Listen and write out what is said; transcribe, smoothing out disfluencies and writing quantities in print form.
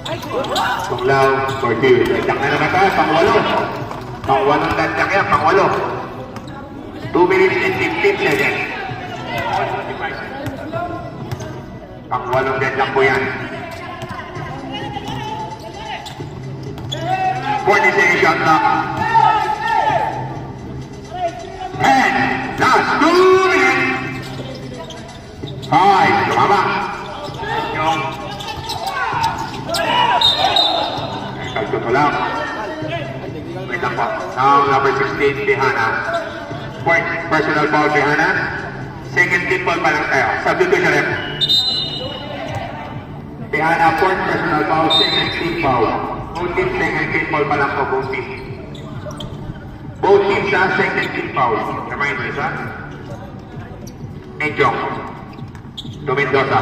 Tunglaw, for two. Dadyak na naman tayo, pang-walo. Pang-walong dadyak yan, pang-walo. 2 minutes and 15 seconds. Pang-walong dadyak po yan. 40 seconds shot clock. And last 2 minutes. 5, lumaba. Yung kalto lang. Wait lang po. Now, number 16, Bihana. Point, personal foul, Bihana. Second team ball pa lang tayo. Substitution rep. Bihana, point, personal foul, second team foul. Both teams, second team ball pa lang po, both teams. Both teams sa second team foul. Remind mo isa. Enjong. To Mendoza.